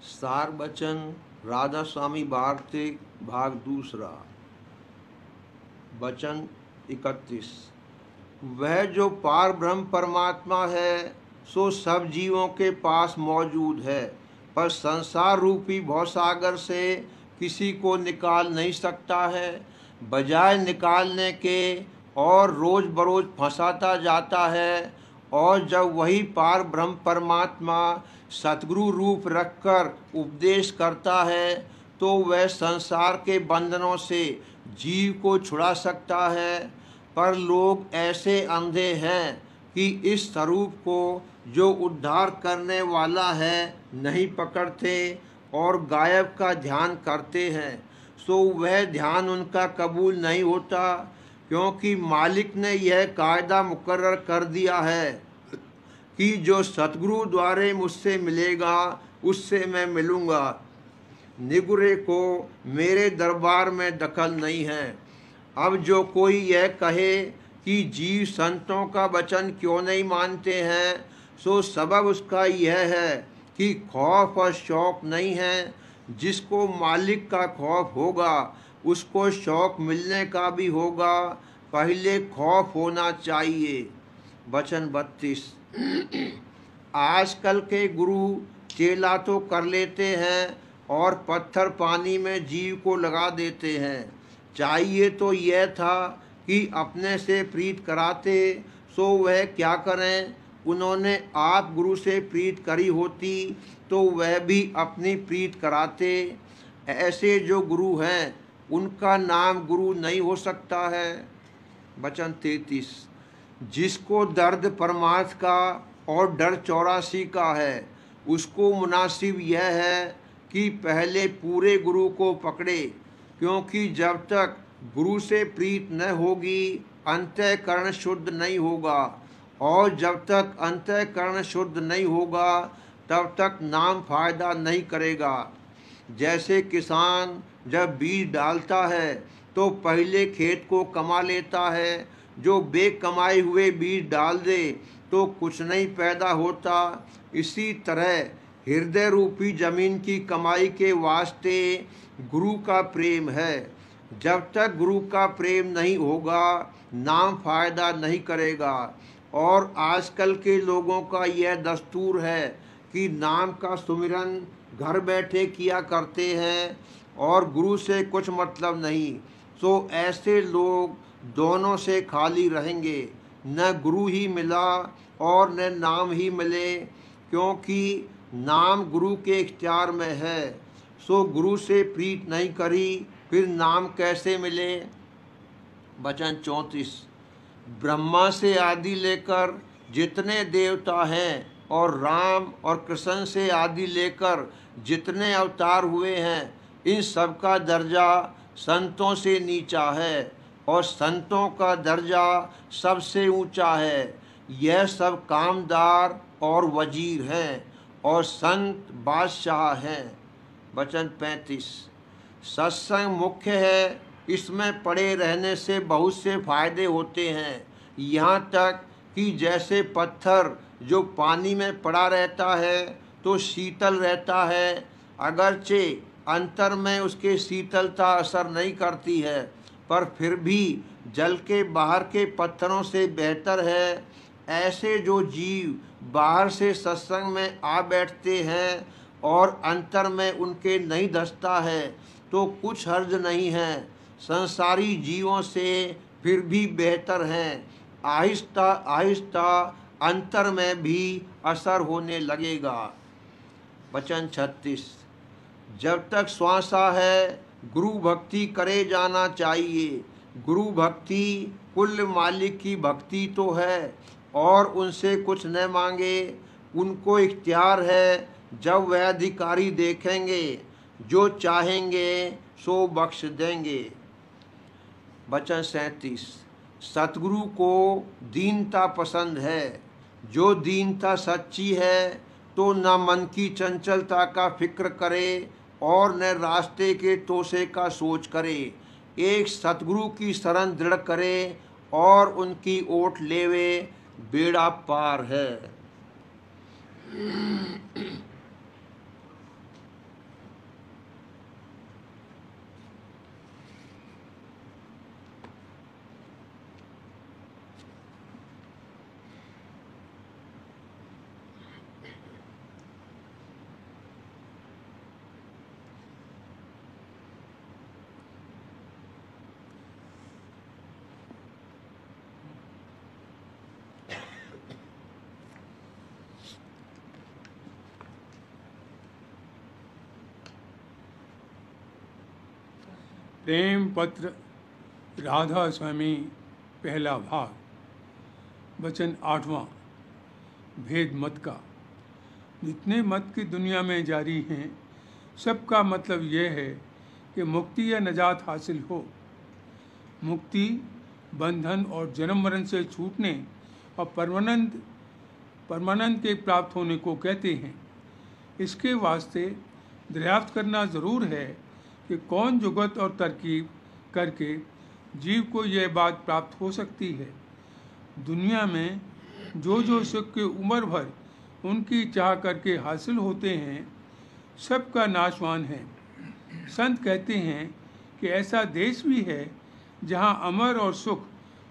सार बचन राधा स्वामी वार्तिक भाग दूसरा। वचन 31। वह जो पार ब्रह्म परमात्मा है सो सब जीवों के पास मौजूद है, पर संसार रूपी भवसागर से किसी को निकाल नहीं सकता है। बजाय निकालने के और रोज बरोज फंसाता जाता है। और जब वही पार ब्रह्म परमात्मा सतगुरु रूप रखकर उपदेश करता है तो वह संसार के बंधनों से जीव को छुड़ा सकता है। पर लोग ऐसे अंधे हैं कि इस स्वरूप को जो उद्धार करने वाला है नहीं पकड़ते और गायब का ध्यान करते हैं, सो वह ध्यान उनका कबूल नहीं होता, क्योंकि मालिक ने यह कायदा मुकर्रर कर दिया है कि जो सतगुरु द्वारे मुझसे मिलेगा उससे मैं मिलूँगा। निगुरे को मेरे दरबार में दखल नहीं है। अब जो कोई यह कहे कि जीव संतों का वचन क्यों नहीं मानते हैं, सो सबब उसका यह है कि खौफ और शौक नहीं है। जिसको मालिक का खौफ होगा उसको शौक मिलने का भी होगा। पहले खौफ होना चाहिए। वचन 32। आजकल के गुरु चेला तो कर लेते हैं और पत्थर पानी में जीव को लगा देते हैं। चाहिए तो यह था कि अपने से प्रीत कराते, सो वह क्या करें। उन्होंने आप गुरु से प्रीत करी होती तो वह भी अपनी प्रीत कराते। ऐसे जो गुरु हैं उनका नाम गुरु नहीं हो सकता है। वचन 33। जिसको दर्द परमार्थ का और डर 84 का है, उसको मुनासिब यह है कि पहले पूरे गुरु को पकड़े, क्योंकि जब तक गुरु से प्रीत न होगी अंतःकरण शुद्ध नहीं होगा, और जब तक अंतःकरण शुद्ध नहीं होगा तब तक नाम फायदा नहीं करेगा। जैसे किसान जब बीज डालता है तो पहले खेत को कमा लेता है, जो बेकमाए हुए बीज डाल दे तो कुछ नहीं पैदा होता। इसी तरह हृदय रूपी जमीन की कमाई के वास्ते गुरु का प्रेम है। जब तक गुरु का प्रेम नहीं होगा नाम फायदा नहीं करेगा। और आजकल के लोगों का यह दस्तूर है कि नाम का सुमिरन घर बैठे किया करते हैं और गुरु से कुछ मतलब नहीं। सो ऐसे लोग दोनों से खाली रहेंगे, न गुरु ही मिला और न नाम ही मिले, क्योंकि नाम गुरु के इख्तियार में है। सो गुरु से प्रीत नहीं करी फिर नाम कैसे मिले। वचन 34। ब्रह्मा से आदि लेकर जितने देवता हैं और राम और कृष्ण से आदि लेकर जितने अवतार हुए हैं, इन सब का दर्जा संतों से नीचा है और संतों का दर्जा सबसे ऊंचा है। यह सब कामदार और वजीर हैं और संत बादशाह हैं। वचन 35। सत्संग मुख्य है, इसमें पड़े रहने से बहुत से फायदे होते हैं। यहाँ तक कि जैसे पत्थर जो पानी में पड़ा रहता है तो शीतल रहता है, अगरचे अंतर में उसके शीतलता असर नहीं करती है, पर फिर भी जल के बाहर के पत्थरों से बेहतर है। ऐसे जो जीव बाहर से सत्संग में आ बैठते हैं और अंतर में उनके नहीं धसता है तो कुछ हर्ज नहीं है, संसारी जीवों से फिर भी बेहतर हैं। आहिस्ता आहिस्ता अंतर में भी असर होने लगेगा। वचन 36। जब तक श्वासा है गुरु भक्ति करे जाना चाहिए। गुरु भक्ति कुल मालिक की भक्ति तो है और उनसे कुछ न मांगे। उनको इख्तियार है, जब वह अधिकारी देखेंगे जो चाहेंगे सो बख्श देंगे। वचन 37। सतगुरु को दीनता पसंद है। जो दीनता सच्ची है तो न मन की चंचलता का फिक्र करे और न रास्ते के तोसे का सोच करे। एक सतगुरु की शरण दृढ़ करे और उनकी ओट लेवे, बेड़ा पार है। प्रेम पत्र राधा स्वामी, पहला भाग, वचन 8वां। भेद मत का। जितने मत की दुनिया में जारी हैं, सबका मतलब यह है कि मुक्ति या नजात हासिल हो। मुक्ति बंधन और जन्म मरण से छूटने और परमानंद के प्राप्त होने को कहते हैं। इसके वास्ते दरियाफ्त करना ज़रूर है कि कौन जुगत और तरकीब करके जीव को यह बात प्राप्त हो सकती है। दुनिया में जो सुख के उम्र भर उनकी चाह करके हासिल होते हैं, सबका नाशवान है। संत कहते हैं कि ऐसा देश भी है जहाँ अमर और सुख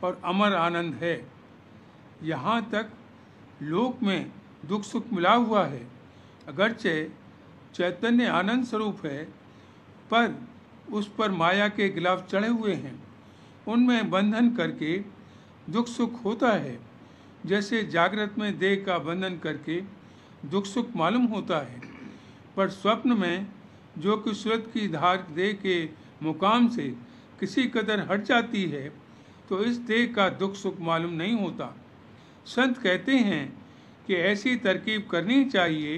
और अमर आनंद है। यहाँ तक लोक में दुख सुख मिला हुआ है। अगरचे चैतन्य आनंद स्वरूप है, पर उस पर माया के गिलाफ चढ़े हुए हैं। उनमें बंधन करके दुख सुख होता है। जैसे जागृत में देह का बंधन करके दुख सुख मालूम होता है, पर स्वप्न में जो कि सूरत की धार देह के मुकाम से किसी कदर हट जाती है, तो इस देह का दुख सुख मालूम नहीं होता। संत कहते हैं कि ऐसी तरकीब करनी चाहिए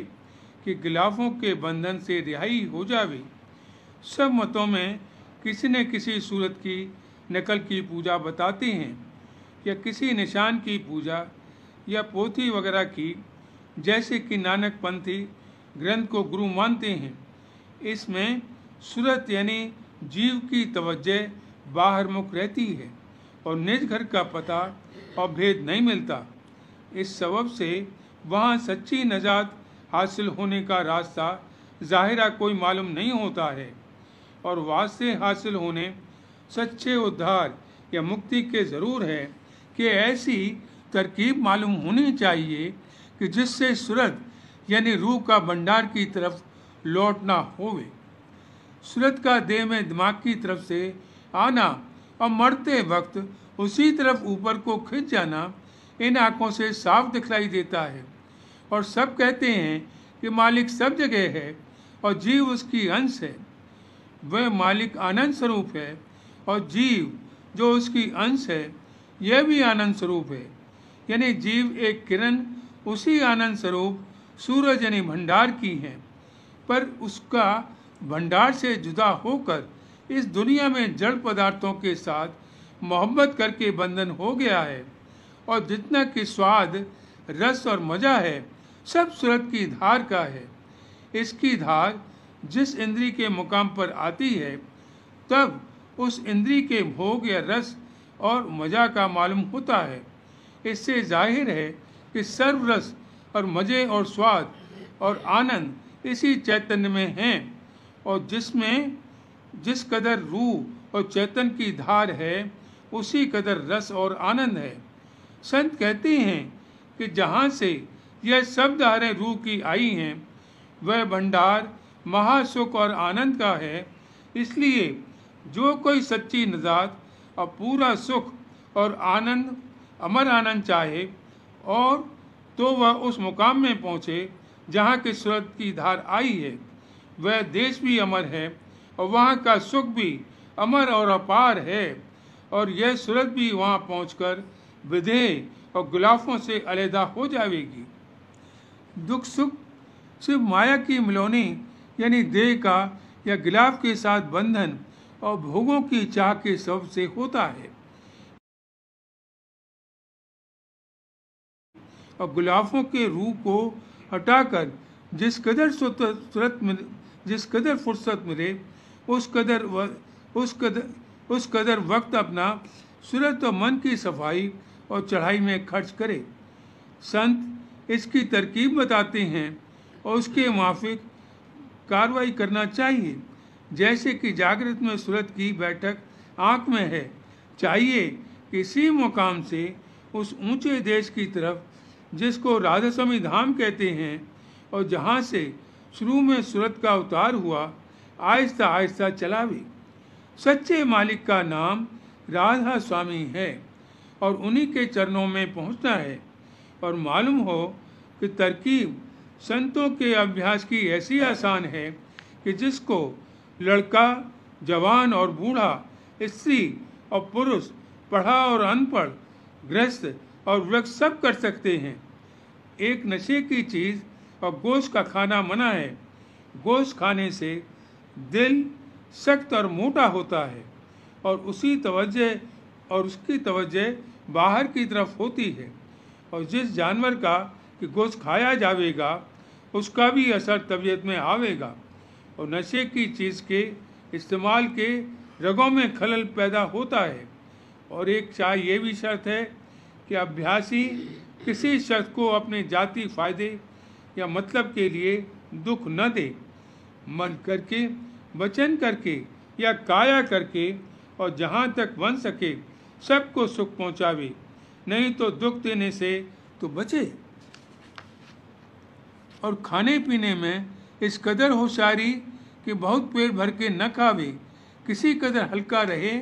कि गिलाफों के बंधन से रिहाई हो जावे। सब मतों में किसी न किसी सूरत की नकल की पूजा बताते हैं, या किसी निशान की पूजा या पोथी वगैरह की, जैसे कि नानक पंथी ग्रंथ को गुरु मानते हैं। इसमें सूरत यानी जीव की तवज्जह बाहर मुख रहती है और निज घर का पता और भेद नहीं मिलता। इस सबब से वहाँ सच्ची नजात हासिल होने का रास्ता ज़ाहिरा कोई मालूम नहीं होता है, और वास्ते हासिल होने सच्चे उद्धार या मुक्ति के ज़रूर है कि ऐसी तरकीब मालूम होनी चाहिए कि जिससे सूरत यानी रूह का भंडार की तरफ लौटना होवे। सूरत का देह में दिमाग की तरफ से आना और मरते वक्त उसी तरफ ऊपर को खिंच जाना इन आँखों से साफ दिखलाई देता है। और सब कहते हैं कि मालिक सब जगह है और जीव उसकी अंश है। वह मालिक आनंद स्वरूप है और जीव जो उसकी अंश है, यह भी आनंद स्वरूप है। यानी जीव एक किरण उसी आनंद स्वरूप सूरज यानी भंडार की है, पर उसका भंडार से जुदा होकर इस दुनिया में जड़ पदार्थों के साथ मोहब्बत करके बंधन हो गया है। और जितना कि स्वाद रस और मजा है, सब सूरत की धार का है। इसकी धार जिस इंद्री के मुकाम पर आती है, तब उस इंद्री के भोग या रस और मजा का मालूम होता है। इससे जाहिर है कि सर्व रस और मजे और स्वाद और आनंद इसी चैतन्य में हैं, और जिसमें जिस कदर रूह और चैतन्य की धार है, उसी कदर रस और आनंद है। संत कहते हैं कि जहाँ से यह सब धारें रूह की आई हैं, वह भंडार महासुख और आनंद का है। इसलिए जो कोई सच्ची निजात और पूरा सुख और आनंद अमर आनंद चाहे, और तो वह उस मुकाम में पहुँचे जहाँ की सूरत की धार आई है। वह देश भी अमर है और वहाँ का सुख भी अमर और अपार है, और यह सूरत भी वहाँ पहुँचकर विधेय और गुलाफों से अलहदा हो जाएगी। दुख सुख सिर्फ माया की मिलौनी यानी देह का या गिलाफ के साथ बंधन और भोगों की चाह के सबब से होता है। और गुलाफों के रूह को हटाकर जिस कदर फुर्सत मिले उस कदर वक्त अपना सूरत और मन की सफाई और चढ़ाई में खर्च करे। संत इसकी तरकीब बताते हैं और उसके माफिक कार्रवाई करना चाहिए। जैसे कि जागृत में सूरत की बैठक आँख में है, चाहिए किसी मुकाम से उस ऊंचे देश की तरफ जिसको राधा स्वामी धाम कहते हैं, और जहाँ से शुरू में सूरत का उतार हुआ, आहिस्ता आहिस्ता चलावे। सच्चे मालिक का नाम राधा स्वामी है और उन्हीं के चरणों में पहुँचना है। और मालूम हो कि तरकीब संतों के अभ्यास की ऐसी आसान है कि जिसको लड़का जवान और बूढ़ा, स्त्री और पुरुष, पढ़ा और अनपढ़, गृहस्थ और वृक्ष सब कर सकते हैं। एक नशे की चीज़ और गोश्त का खाना मना है। गोश्त खाने से दिल सख्त और मोटा होता है और उसकी तवज्जो बाहर की तरफ होती है, और जिस जानवर का कि गोश्त खाया जाएगा उसका भी असर तबीयत में आवेगा, और नशे की चीज़ के इस्तेमाल के रगों में खलल पैदा होता है। और एक चाहे ये भी शर्त है कि अभ्यासी किसी शख्स को अपने जाति फायदे या मतलब के लिए दुख न दे, मन करके, वचन करके या काया करके, और जहाँ तक बन सके सबको सुख पहुँचावे, नहीं तो दुख देने से तो बचे। और खाने पीने में इस कदर होशियारी कि बहुत पेट भर के न खावे, किसी कदर हल्का रहे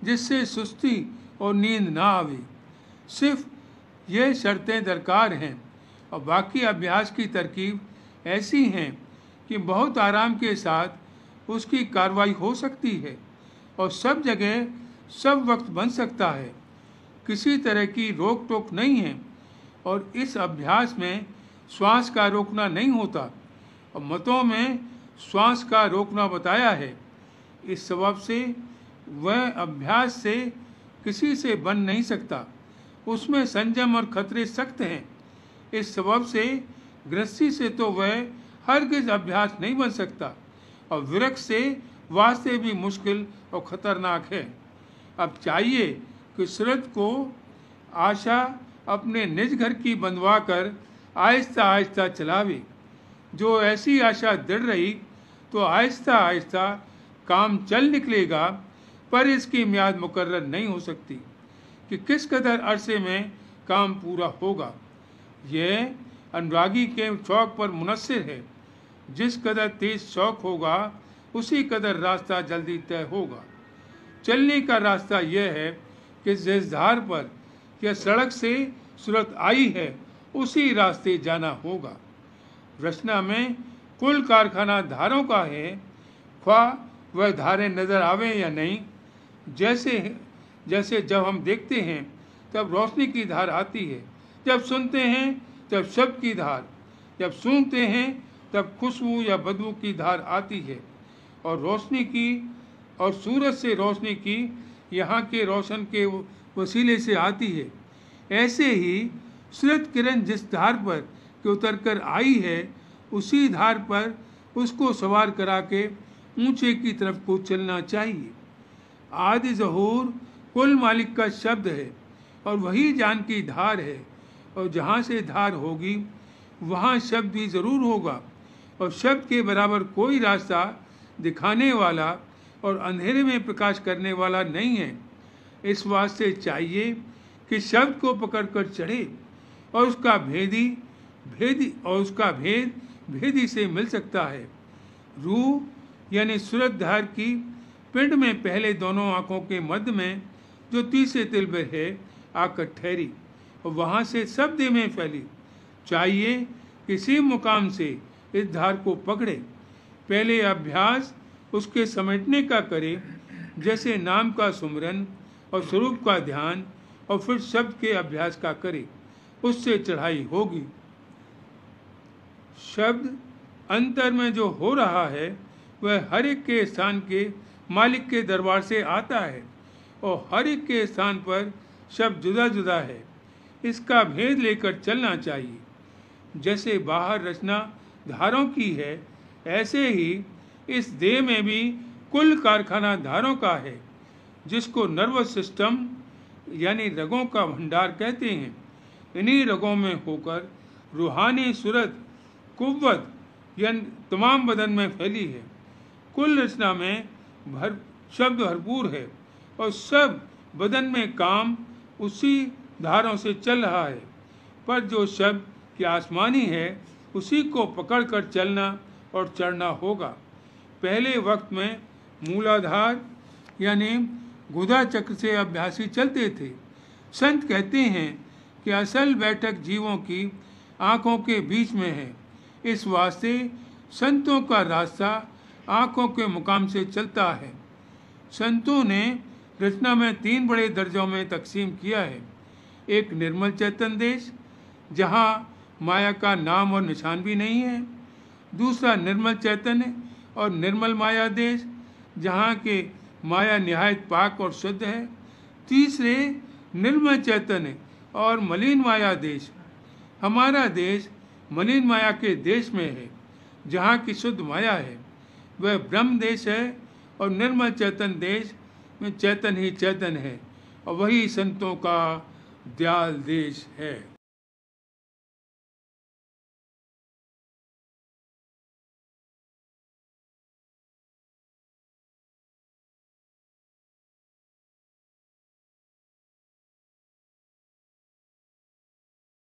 जिससे सुस्ती और नींद ना आवे। सिर्फ ये शर्तें दरकार हैं, और बाकी अभ्यास की तरकीब ऐसी हैं कि बहुत आराम के साथ उसकी कार्रवाई हो सकती है और सब जगह सब वक्त बन सकता है। किसी तरह की रोक टोक नहीं है, और इस अभ्यास में श्वास का रोकना नहीं होता, और मतों में श्वास का रोकना बताया है। इस सबब से वह अभ्यास से किसी से बन नहीं सकता, उसमें संयम और खतरे सख्त हैं। इस सबब से गृहस्थी से तो वह हरगिज अभ्यास नहीं बन सकता, और विरक्त से वास्ते भी मुश्किल और ख़तरनाक है। अब चाहिए कि सूरत को आशा अपने निज घर की बंधवा कर आहिस्ता आहिस्ता चलावे। जो ऐसी आशा दृढ़ रही तो आहिस्ता आहिस्ता काम चल निकलेगा, पर इसकी म्याद मुकर्रर नहीं हो सकती कि किस कदर अरसे में काम पूरा होगा। यह अनुरागी के शौक पर मुनस्सिर है। जिस कदर तेज शौक होगा उसी कदर रास्ता जल्दी तय होगा। चलने का रास्ता यह है कि जिस धार पर या सड़क से सूरत आई है उसी रास्ते जाना होगा। रचना में कुल कारखाना धारों का है, ख्वाह वह धारें नज़र आवे या नहीं। जैसे जब हम देखते हैं तब रोशनी की धार आती है, जब सुनते हैं तब शब्द की धार, जब सूंघते हैं तब खुशबू या बदबू की धार आती है, और रोशनी की और सूरज से रोशनी की यहाँ के रोशन के वसीले से आती है। ऐसे ही सूरज किरण जिस धार पर के उतर कर आई है उसी धार पर उसको सवार करा के ऊंचे की तरफ को चलना चाहिए। आदि ज़हूर कुल मालिक का शब्द है और वही जान की धार है, और जहाँ से धार होगी वहाँ शब्द भी ज़रूर होगा, और शब्द के बराबर कोई रास्ता दिखाने वाला और अंधेरे में प्रकाश करने वाला नहीं है। इस वास्ते चाहिए कि शब्द को पकड़कर चढ़े, और उसका भेद भेदी से मिल सकता है। रूह यानी सूरत धार की पिंड में पहले दोनों आँखों के मध्य में जो तीसरे तिल में है आकर ठहरी, और वहाँ से सब देह में फैली। चाहिए किसी मुकाम से इस धार को पकड़े। पहले अभ्यास उसके समेटने का करे, जैसे नाम का सुमरन और स्वरूप का ध्यान, और फिर शब्द के अभ्यास का करे, उससे चढ़ाई होगी। शब्द अंतर में जो हो रहा है वह हर एक के स्थान के मालिक के दरबार से आता है, और हर एक के स्थान पर शब्द जुदा जुदा है। इसका भेद लेकर चलना चाहिए। जैसे बाहर रचना धारों की है, ऐसे ही इस देह में भी कुल कारखाना धारों का है, जिसको नर्वस सिस्टम यानी रगों का भंडार कहते हैं। इन्हीं रगों में होकर रूहानी सूरत कुव्वत यानी तमाम बदन में फैली है। कुल रचना में शब्द भरपूर है, और सब बदन में काम उसी धारों से चल रहा है, पर जो शब्द की आसमानी है उसी को पकड़कर चलना और चढ़ना होगा। पहले वक्त में मूलाधार यानी गुदा चक्र से अभ्यासी चलते थे। संत कहते हैं कि असल बैठक जीवों की आँखों के बीच में है। इस वास्ते संतों का रास्ता आँखों के मुकाम से चलता है। संतों ने रचना में 3 बड़े दर्जों में तकसीम किया है। एक निर्मल चैतन्य देश, जहाँ माया का नाम और निशान भी नहीं है। दूसरा निर्मल चैतन्य और निर्मल माया देश, जहाँ के माया निहायत पाक और शुद्ध है। तीसरे निर्मल चैतन्य और मलिन माया देश। हमारा देश मलिन माया के देश में है, जहाँ की शुद्ध माया है। वह ब्रह्म देश है और निर्मल चैतन्य देश में चैतन्य ही चैतन्य है, और वही संतों का दयाल देश है।